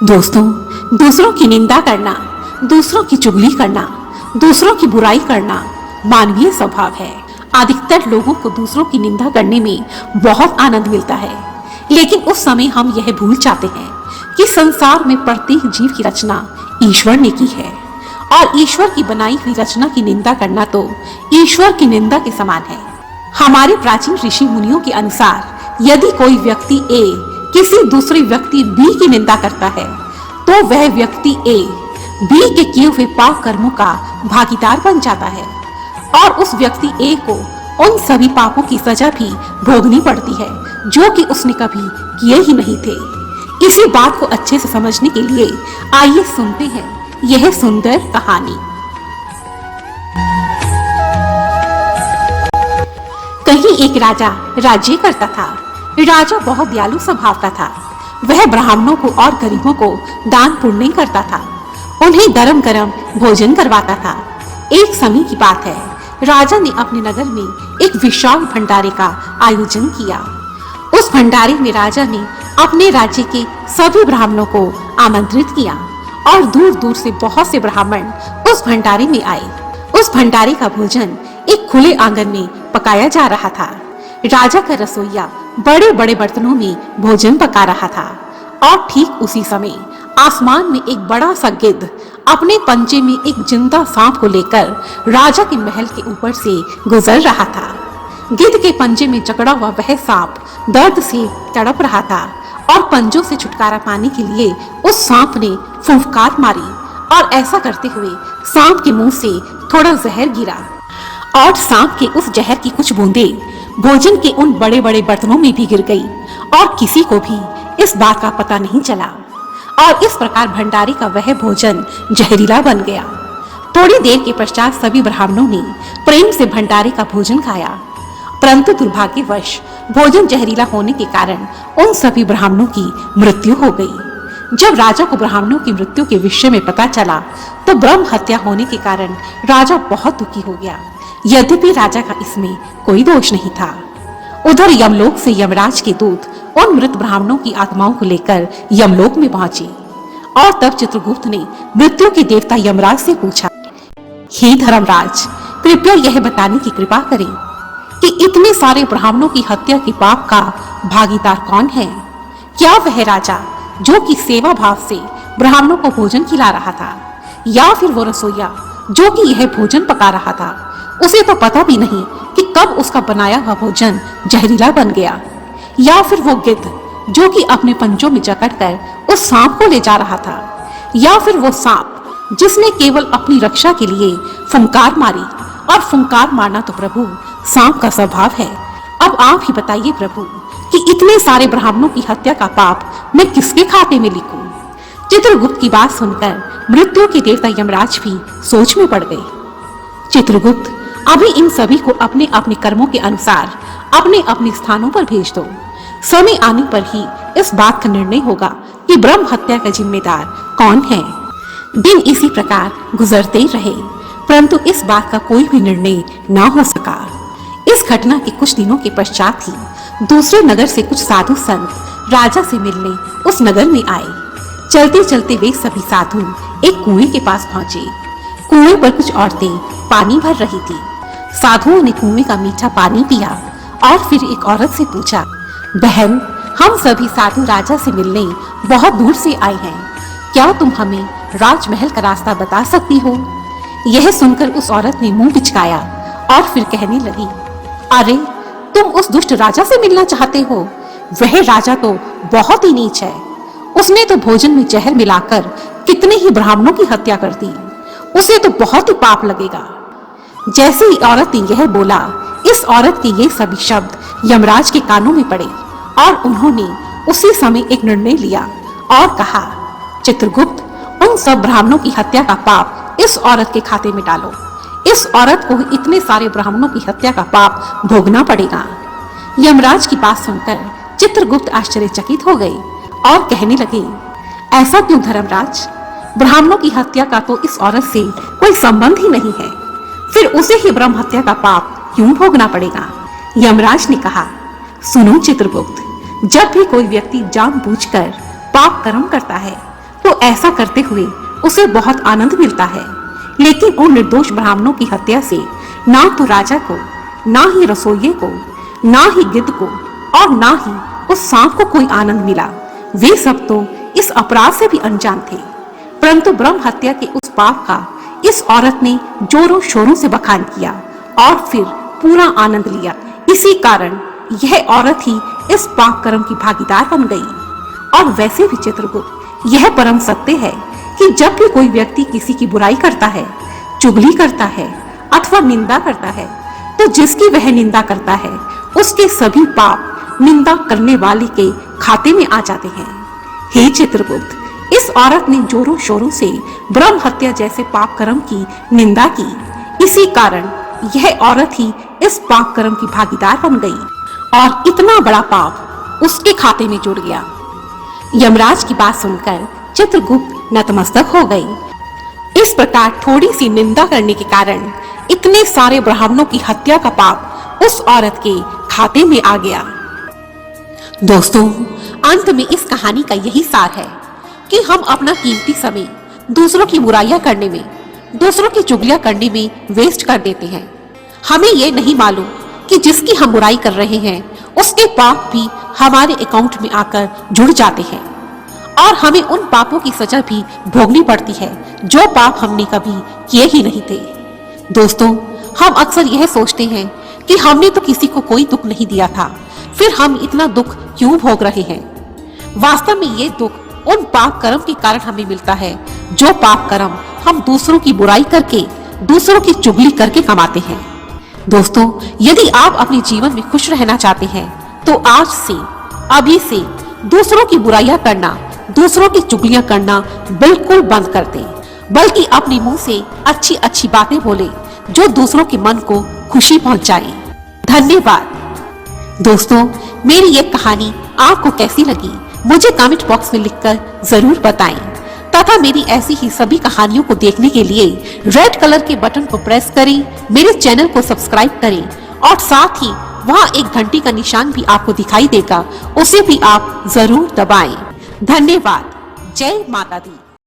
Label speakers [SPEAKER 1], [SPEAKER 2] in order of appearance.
[SPEAKER 1] दोस्तों, दूसरों की निंदा करना, दूसरों की चुगली करना, दूसरों की बुराई करना मानवीय स्वभाव है। अधिकतर लोगों को दूसरों की निंदा करने में बहुत आनंद मिलता है, लेकिन उस समय हम यह भूल जाते हैं कि संसार में प्रत्येक जीव की रचना ईश्वर ने की है और ईश्वर की बनाई हुई रचना की निंदा करना तो ईश्वर की निंदा के समान है। हमारे प्राचीन ऋषि मुनियों के अनुसार यदि कोई व्यक्ति ए किसी दूसरे व्यक्ति बी की निंदा करता है तो वह व्यक्ति ए बी के किए हुए पाप कर्मों का भागीदार बन जाता है और उस व्यक्ति ए को उन सभी पापों की सजा भी भोगनी पड़ती है जो कि उसने कभी किए ही नहीं थे। इसी बात को अच्छे से समझने के लिए आइए सुनते हैं यह सुंदर कहानी। कहीं एक राजा राज्य करता था। राजा बहुत दयालु स्वभाव का था। वह ब्राह्मणों को और गरीबों को दान पुण्य करता था, उन्हें गरम गरम भोजन करवाता था। एक समय की बात है, राजा ने अपने नगर में एक विशाल भंडारे का आयोजन किया। उस भंडारे में राजा ने अपने राज्य के सभी ब्राह्मणों को आमंत्रित किया और दूर दूर से बहुत से ब्राह्मण उस भंडारे में आए। उस भंडारे का भोजन एक खुले आंगन में पकाया जा रहा था। राजा का रसोइया बड़े बड़े बर्तनों में भोजन पका रहा था और ठीक उसी समय आसमान में एक बड़ा सा गिद्ध अपने पंजे में एक जिंदा सांप को लेकर राजा के महल के ऊपर से गुजर रहा था। गिद्ध के पंजे में जकड़ा हुआ वह सांप दर्द से तड़प रहा था और पंजों से छुटकारा पाने के लिए उस सांप ने फुफकार मारी और ऐसा करते हुए सांप के मुंह से थोड़ा जहर गिरा और सांप के उस जहर की कुछ बूंदें भोजन के उन बड़े बड़े बर्तनों में भी गिर गई और किसी को भी इस बात का पता नहीं चला और इस प्रकार भंडारे का वह भोजन जहरीला बन गया। थोड़ी देर के पश्चात सभी ब्राह्मणों ने प्रेम से भंडारे का भोजन खाया, परंतु दुर्भाग्यवश भोजन जहरीला होने के कारण उन सभी ब्राह्मणों की मृत्यु हो गई। जब राजा को ब्राह्मणों की मृत्यु के विषय में पता चला तो ब्रह्म हत्या होने के कारण राजा बहुत दुखी हो गया। यद्यपि राजा का इसमें कोई दोष नहीं था। उधर यमलोक से यमराज के दूत उन मृत ब्राह्मणों की आत्माओं को लेकर यमलोक में पहुंचे और तब चित्रगुप्त ने मृत्यु के देवता यमराज से पूछा, हे धर्मराज, कृपया यह बताने की कृपा करें कि इतने सारे ब्राह्मणों की हत्या के पाप का भागीदार कौन है? क्या वह राजा जो कि सेवा भाव से ब्राह्मणों को भोजन खिला रहा था, या फिर वो रसोइया जो कि यह भोजन पका रहा था? उसे तो पता भी नहीं कि कब उसका बनाया हुआ भोजन जहरीला बन गया। या फिर वो गिद्ध जो कि अपने पंजों में जकड़कर उस सांप को ले जा रहा था, या फिर वो सांप जिसने केवल अपनी रक्षा के लिए फुंकार मारी, और फुंकार मारना तो प्रभु सांप का स्वभाव है। अब आप ही बताइए प्रभु कि इतने सारे ब्राह्मणों की हत्या का पाप मैं किसके खाते में लिखूं? चित्रगुप्त की बात सुनकर मृत्यु के देवता यमराज भी सोच में पड़ गए। चित्रगुप्त, अभी इन सभी को अपने अपने कर्मों के अनुसार अपने अपने स्थानों पर भेज दो। समय आने पर ही इस बात का निर्णय होगा कि ब्रह्म हत्या का जिम्मेदार कौन है। दिन इसी प्रकार गुजरते रहे, परंतु इस बात का कोई भी निर्णय न हो सका। इस घटना के कुछ दिनों के पश्चात ही दूसरे नगर से कुछ साधु संत राजा से मिलने उस नगर में आए। चलते चलते वे सभी साधु एक कुएं के पास पहुंचे। कुएं पर कुछ औरतें पानी भर रही थी। साधुओं ने कुएं का मीठा पानी पिया और फिर एक औरत से पूछा, बहन, हम सभी साधु राजा से मिलने बहुत दूर से आए हैं, क्या तुम हमें राजमहल का रास्ता बता सकती हो? यह सुनकर उस औरत ने मुंह बिचकाया और फिर कहने लगी, अरे, तुम उस दुष्ट राजा से मिलना चाहते हो? वह राजा तो बहुत ही नीच है। उसने तो भोजन में जहर मिलाकर कितने ही ब्राह्मणों की हत्या कर दी। उसे तो बहुत ही पाप लगेगा। जैसे ही औरत ने यह बोला, इस औरत के ये सभी शब्द यमराज के कानों में पड़े और उन्होंने उसी समय एक निर्णय लिया और कहा, चित्रगुप्त, उन सब ब्राह्मणों की हत्या का पाप इस औरत के खाते में डालो। इस औरत को इतने सारे ब्राह्मणों की हत्या का पाप भोगना पड़ेगा। यमराज की बात सुनकर चित्रगुप्त आश्चर्यचकित हो गए और कहने लगे, ऐसा क्यों धर्मराज? ब्राह्मणों की हत्या का तो इस औरत से कोई संबंध ही नहीं है, फिर उसे ही ब्रह्म हत्या का पाप क्यों भोगना पड़ेगा? यमराज ने कहा, सुनो चित्रगुप्त, जब भी कोई व्यक्ति जानबूझकर पाप कर्म करता है तो ऐसा करते हुए उसे बहुत आनंद मिलता है। लेकिन उन निर्दोष ब्राह्मणों की हत्या से ना तो राजा को, ना ही रसोइये को, ना ही गिद्ध को और ना ही उस सांप को कोई आनंद मिला। वे सब तो इस अपराध से भी अनजान थे, परंतु ब्रह्म हत्या के उस पाप का इस औरत ने जोरों शोरों से बखान किया और फिर पूरा आनंद लिया। इसी कारण यह औरत ही इस पाप कर्म की भागीदार बन गई। और वैसे भी चित्रगुप्त, यह परम सत्य है कि जब भी कोई व्यक्ति किसी की बुराई करता है, चुगली करता है अथवा निंदा करता है, तो जिसकी वह निंदा करता है उसके सभी पाप निंदा करने वाले के खाते में आ जाते हैं। हे चित्रगुप्त, इस औरत ने जोरों शोरों से ब्रह्म हत्या जैसे पाप कर्म की निंदा की। इसी कारण यह औरत ही इस पाप कर्म की भागीदार बन गई और इतना बड़ा पाप उसके खाते में जुड़ गया। यमराज की बात सुनकर चित्रगुप्त नतमस्तक हो गई। इस प्रकार थोड़ी सी निंदा करने के कारण इतने सारे ब्राह्मणों की हत्या का पाप उस औरत के खाते में आ गया। दोस्तों, अंत में इस कहानी का यही सार है कि हम अपना कीमती समय दूसरों की बुराइयां करने में, दूसरों की चुगलियां करने में वेस्ट कर देते हैं। हमें ये नहीं मालूम कि जिसकी हम बुराई कर रहे हैं उसके पाप भी हमारे अकाउंट में आकर जुड़ जाते हैं और हमें उन पापों की सजा भी भोगनी पड़ती है जो पाप हमने कभी किए ही नहीं थे। दोस्तों, हम अक्सर यह सोचते हैं कि हमने तो किसी को कोई दुख नहीं दिया था, फिर हम इतना दुख क्यों भोग रहे हैं। वास्तव में ये दुख उन पाप कर्म के कारण हमें मिलता है जो पाप कर्म हम दूसरों की बुराई करके, दूसरों की चुगली करके कमाते हैं। दोस्तों, यदि आप अपने जीवन में खुश रहना चाहते हैं तो आज से, अभी से दूसरों की बुराइयां करना, दूसरों की चुगलियां करना बिल्कुल बंद कर दें, बल्कि अपने मुंह से अच्छी अच्छी बातें बोले जो दूसरों के मन को खुशी पहुंचाए। धन्यवाद। दोस्तों, मेरी ये कहानी आपको कैसी लगी मुझे कमेंट बॉक्स में लिखकर जरूर बताएं तथा मेरी ऐसी ही सभी कहानियों को देखने के लिए रेड कलर के बटन को प्रेस करें, मेरे चैनल को सब्सक्राइब करें और साथ ही वहां एक घंटी का निशान भी आपको दिखाई देगा, उसे भी आप जरूर दबाएं। धन्यवाद। जय माता दी।